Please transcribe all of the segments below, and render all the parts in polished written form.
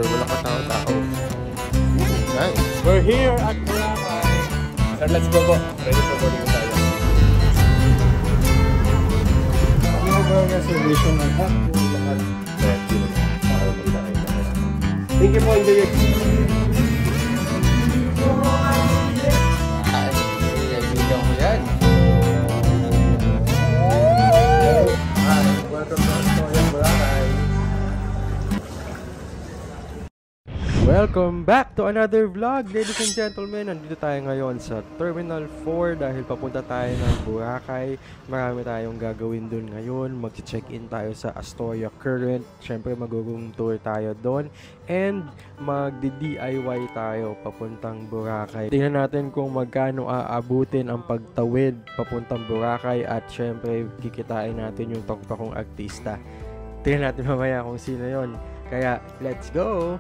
Wala ka tao-tao. Nice. We're here at Boracay. Sir, let's go po. Ready for boarding tayo. Ano ba ang reservation ng lahat? Thank you po, enjoy it. Ay, kaibigan ko yan. Hi, welcome to Astoria, Boracay. Welcome back to another vlog, ladies and gentlemen. Nandito tayo ngayon sa Terminal 4 dahil papunta tayo ng Boracay. Marami tayong gagawin dun ngayon. Mag-check-in tayo sa Astoria Current. Siyempre mag-room tour tayo doon. And mag-DIY tayo papuntang Boracay. Tingnan natin kung magkano aabutin ang pagtawid papuntang Boracay. At siyempre kikitain natin yung tokpakong artista. Tingnan natin mamaya kung sino yon. Kaya let's go!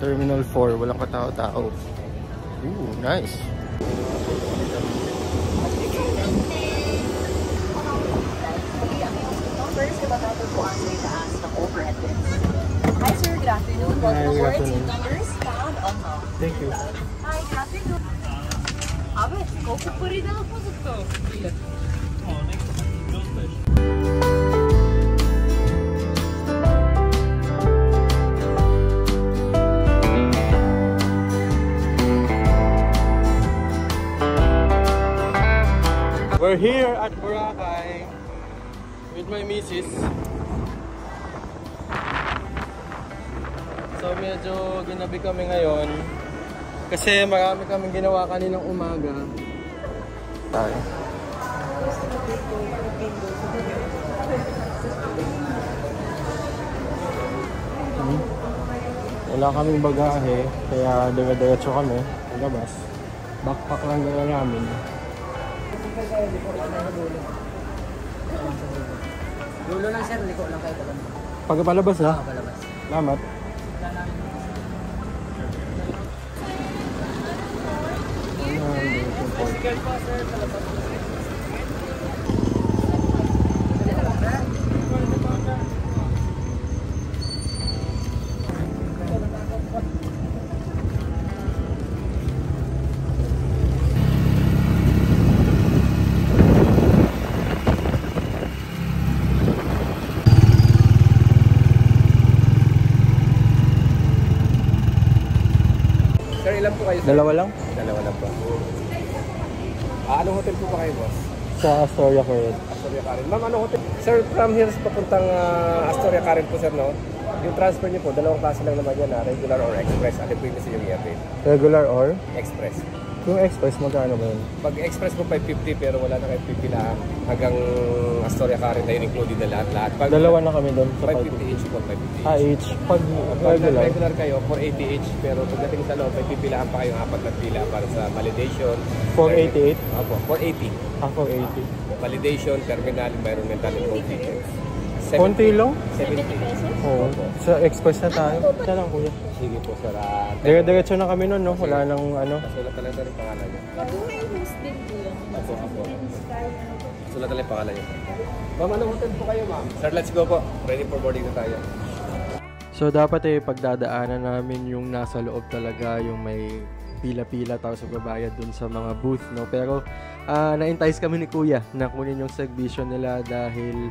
Terminal 4, walang katao-tao. Ooh, nice. Hi sir, good afternoon. Welcome aboard. Seat numbers found on the... Thank you. Hi, good afternoon. Abe, kopo pa rin ako sa to. We're here at Boracay with my missus. So medyo ginabi kami ngayon kasi marami kaming ginawa kaninang umaga. Tayo. Wala kaming bagahe kaya dire-diretso kami labas. Backpack lang gano'n namin. Dulo lang sir, liko lang kayo pala. Pagpalabas na? Palabas. Salamat. Sir, ilan po kayo? Sir? Dalawa lang? Dalawa lang po. Anong hotel po pa kayo, boss? Sa Astoria Current. Astoria Karen. Ma'am, anong hotel? Sir, from here papuntang Astoria Karen po, sir, no? Yung transfer niyo po, dalawang klase lang naman yan, regular or express. Ano po yung kasi yung i-update? Regular or? Express. Yung express, magkano ba yun? Pag express po 550 pero wala na kayo pipilaan. Hanggang Astoria Karen na yun included na lahat-lahat. Pag Dalawa na kami doon sa 550 each po, 550 Ah, each. each. Pag Pag regular. regular kayo, 480 each. Pero pagdating sa loob, may pipilaan pa kayong apat na pila para sa validation. 488? Opo, 480. Ah, 480. Validation, terminal, environmental, and road tickets. Konti lang? 70 pesos. Oo. Sa express na tayo. Kaya lang, kuya. Sige po, sir. Dire-diretso na kami nun, no? Wala nang ano. Sulat talaga yung pangalan niyo. May host din po yan. Apo. Sulat talaga yung pangalan niyo. Ma'am, anong hotel po kayo, ma'am? Sir, let's go po. Ready for boarding na tayo. So, dapat pagdadaanan namin yung nasa loob talaga, yung may pila-pila tapos magbabayad dun sa mga booth, no? Pero, na-entice kami ni Kuya na kunin yung servisyo nila dahil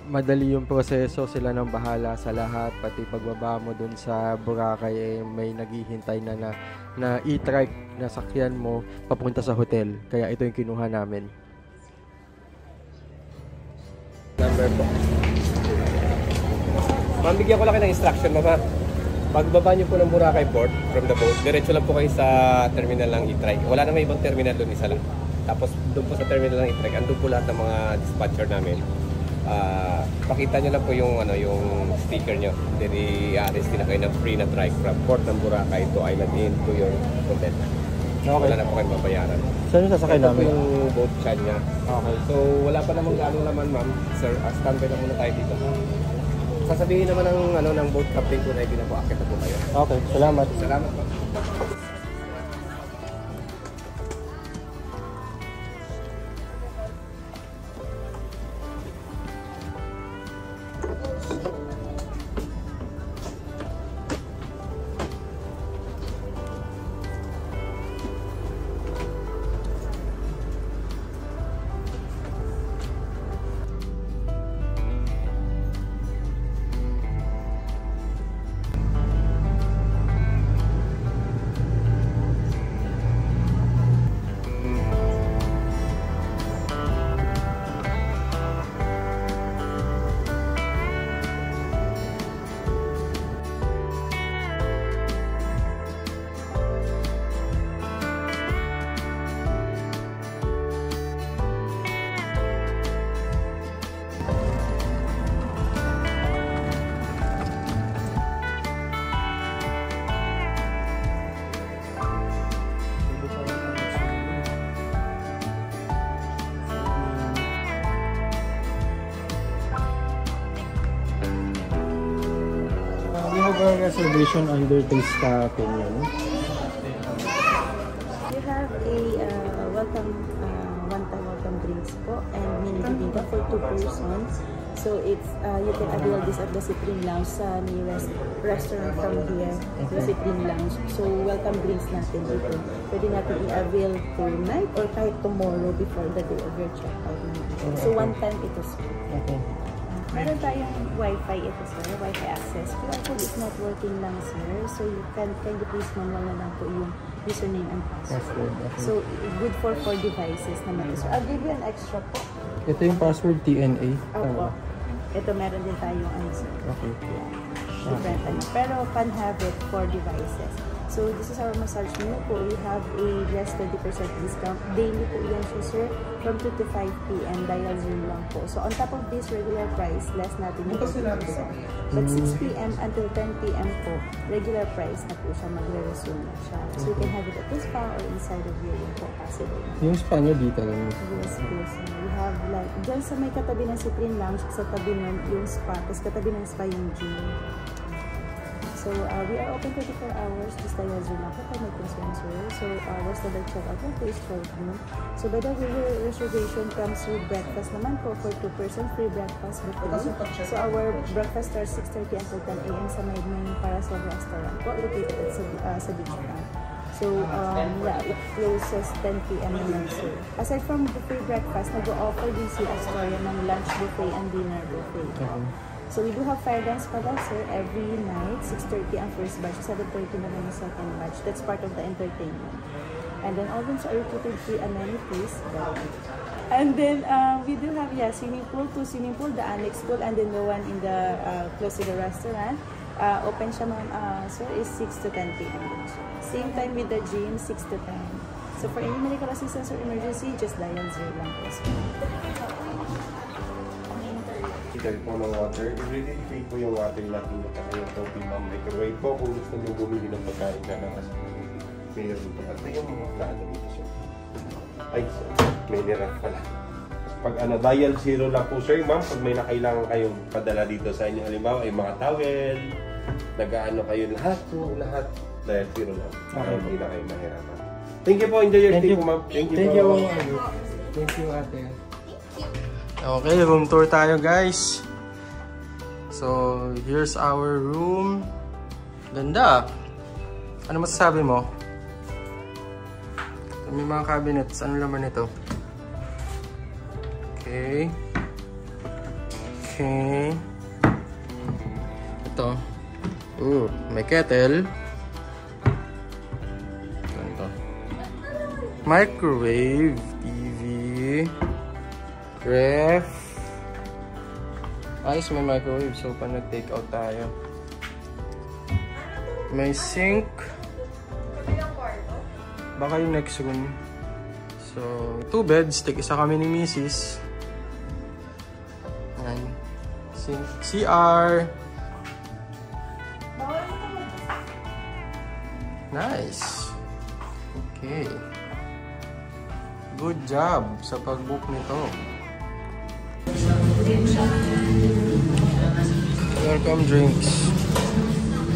madali yung proseso, sila nang bahala sa lahat, pati pagbaba mo dun sa Boracay may naghihintay na e-trike na sakyan mo papunta sa hotel, kaya ito yung kinuha namin. Number po. Ma'am, bigyan ko lang kayo ng instruction, ma'am. Pagbaba niyo po ng Boracay Port from the boat, diretso lang po kayo sa terminal ng e-trike. Wala na may ibang terminal doon, isa lang. Tapos doon po sa terminal ng e-trike, andun po lahat ng mga dispatcher namin. Pakita nyo lang po yung sticker nyo. Then i-arrest nila kayo ng free na trike from Port ng Boracay to Island Inn to your hotel. Okay. Wala na po kayong babayaran. Saan yung sasakay Ito po namin? yung boat chan niya. Okay. So wala pa namang ganong laman, ma'am. Sir, standby na muna tayo dito. Sasabihin naman ng boat captain kung ready na po, akit na po kayo. Okay, salamat. Salamat po. have a reservation under this menu. You have a welcome, one-time welcome drinks po and mini bibingka for 2 persons. So it's you can avail this at the Cyprian Lounge sa nearest restaurant from here, the Cyprian Lounge. So welcome drinks natin dito. Pwede natin i-avail tonight or kahit tomorrow before the day of your checkout naman. So one time ito sir. Okay. Meron tayong Wi-Fi ito sir, Wi-Fi access. QR code is not working lang sir. So you can please manual na lang po yung username and password. Okay. So good for 4 devices naman ito sir. I'll give you an extra po. Ito yung password TNA. Opo. Ito meron din tayong ano sir. Okay. Yeah. Different ano. Pero can have it 4 devices. So this is our massage menu po. We have a less 20% discount. Daily po yan siya sir. From 2 to 5 p.m. Dial Zoom lang po. So on top of this regular price, less natin yung 20%. But 6 p.m. until 10 p.m. po, regular price na po siya. Magre-resume na siya. So you can have it at the spa or inside of your room po. Possible. Yung spa nyo dito lang. Yes, yes. We have like, dyan sa may katabi ng Cyprian Lounge, sa tabi nun yung spa, tapos katabi ng spa yung gym. So, we are open 24 hours. Just dial Zoom lang po kung may concern sir. So, rest of the checkout lang po is 12 noon. So, by the way, your reservation comes with breakfast naman po for 2 person, free breakfast buffet. So, our breakfast starts 6:30 until 10 a.m. sa may Parasol restaurant po, located at sa beach front. So, yeah, it closes 10 p.m. naman sir. Aside from buffet breakfast, nag-o-offer din si Astoria ng lunch buffet and dinner buffet. So we do have fire dance pala sir every night, 6:30 ang first batch, 7:30 naman ang second batch. That's part of the entertainment. And then all rooms are equipped with free amenities. And then we do have swimming pool, 2 swimming pool, the annex pool, and then the one in the close to the restaurant. Open siya sir is 6 to 10 p.m. Same time with the gym, 6 to 10. So for any medical assistance or emergency, just dial 0 lang po. Dahil po ng water, i-ready po yung water natin at saka yung coffee ma'am. Microwave po kung gusto nyo bumili ng pagkain ka na kasi mayroon po. At yung mga plano dito sir. Ay sir, may nirap pala. Pag dial 0 lang po sir ma'am, pag may nakailangan kayong padala dito sa inyo, halimbawa ay mga towel, nag-ano kayo lahat, dial 0 lang. Para hindi na kayo mahirapan. Thank you po, enjoy your stay po ma'am. Thank you po. Thank you ate. Okay, room tour tayo guys. So, here's our room. Ganda. Ano masasabi mo? May mga cabinets. Ano laman ito? Okay. Okay. Ito. May kettle. Ito. Microwave. TV. Ref. Ayos, may microwave. So, pa nag-take out tayo. May sink. Baka yung next room. So, 2 beds. Take isa kami ni Mrs. Ayan. Sink. CR. Nice. Okay. Good job sa pag-book nito. Welcome drinks.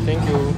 Thank you.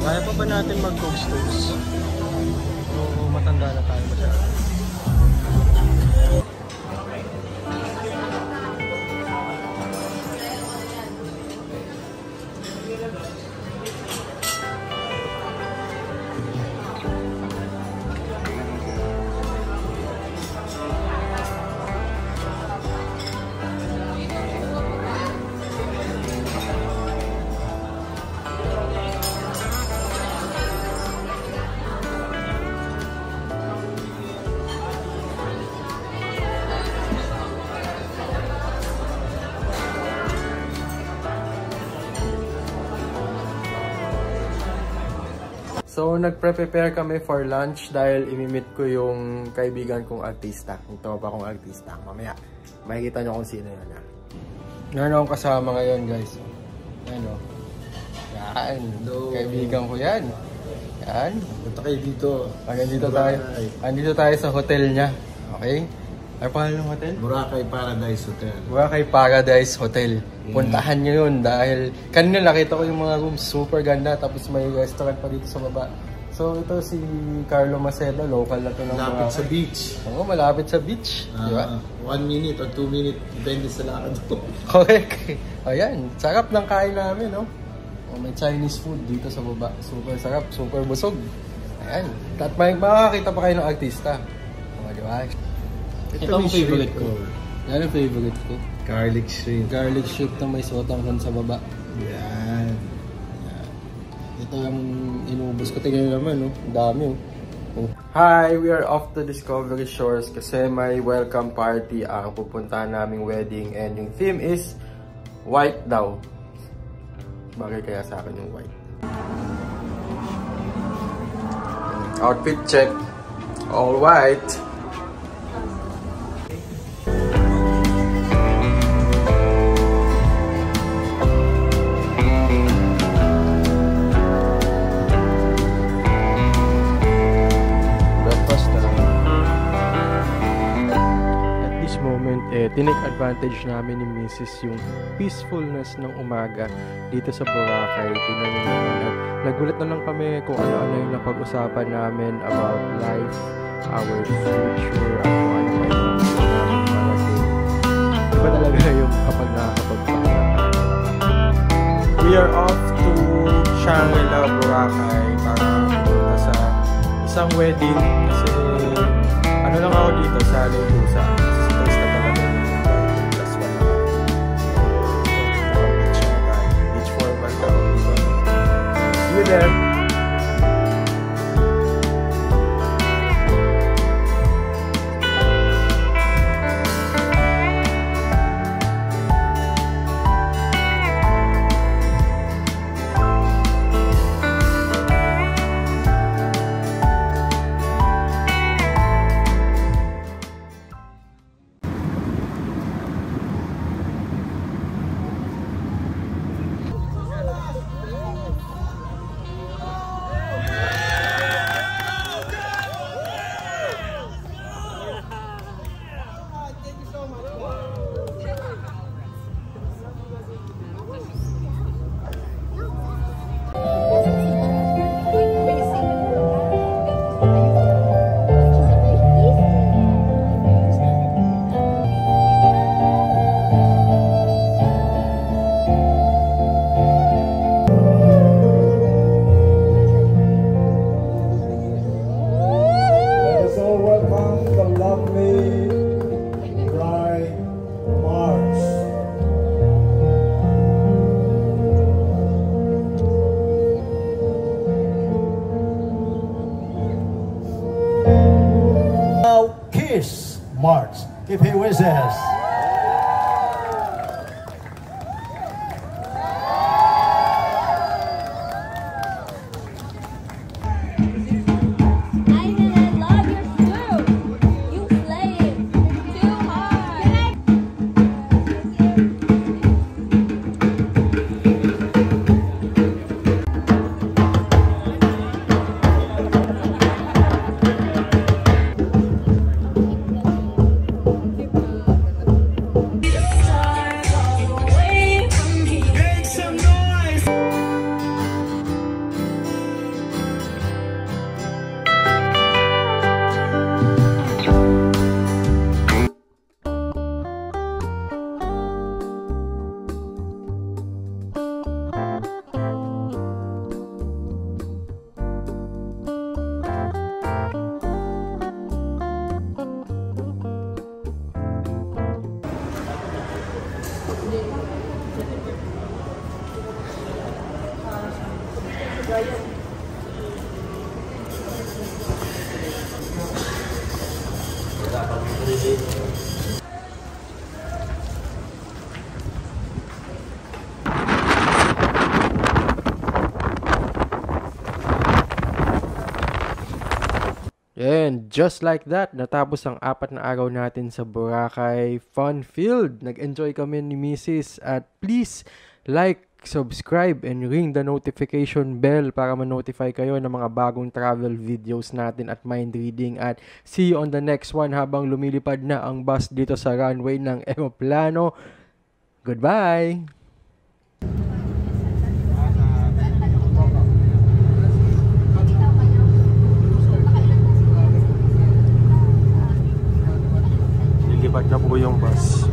Kaya pa ba natin mag-coast-toast? O matanda na tayo masyado? So, nagpre-prepare kami for lunch dahil imimit ko yung kaibigan kong artista. Ito pa kong artista. Mamaya, makikita nyo kung sino yun. Meron akong kasama ngayon, guys. Ano? Yan. Hello. Kaibigan ko yan. Yan. Punta kayo dito. Andito tayo sa hotel niya. Okay? Ano pangalan ng hotel? Boracay Paradise Hotel. Boracay Paradise Hotel. Puntahan nyo yun dahil kanina nakita ko yung mga rooms, super ganda, tapos may restaurant pa dito sa baba. So ito si Carlo Macedo, local na to ng malapit sa beach. Oo, malapit sa beach. Di ba? 1 minute or 2 minutes, depende sa lakad ko. Correct. Ayan, sarap ng kain namin, no? Oh, may Chinese food dito sa baba. Super sarap, super busog. Ayan. At may makakita pa kayo ng artista. Oh, di ba? Ito ang favorite ko. Yan ang favorite ko. Garlic shrimp. Garlic shrimp na may sotang ron sa baba. Yan. Ito yung inubos ko. Tingnan naman, no? Dami, oh. Hi! We are off to Discovery Shores kasi may welcome party ang pupuntahan naming wedding and yung theme is white daw. Bagay kaya sa akin yung white. Outfit check. All white. Tinake advantage namin ni Mrs. yung peacefulness ng umaga dito sa Boracay. Tingnan nyo naman. Nagulat na lang kami kung ano-ano yung napag-usapan namin about life, our future, at kung ano pa yung parating. Iba talaga yung kapag nakakapagpala tayo. We are off to Shangri-La, Boracay para pumunta sa isang wedding kasi ano lang ako dito sa Lusa. There. March. If he wishes. And just like that, natapos ang 4 na araw natin sa Boracay Fun Field. Nag-enjoy kami ni Mrs. At please like, subscribe, and ring the notification bell para ma-notify kayo ng mga bagong travel videos natin at mind reading. At see you on the next one habang lumilipad na ang bus dito sa runway ng eroplano. Goodbye! Lilipad na po yung bus.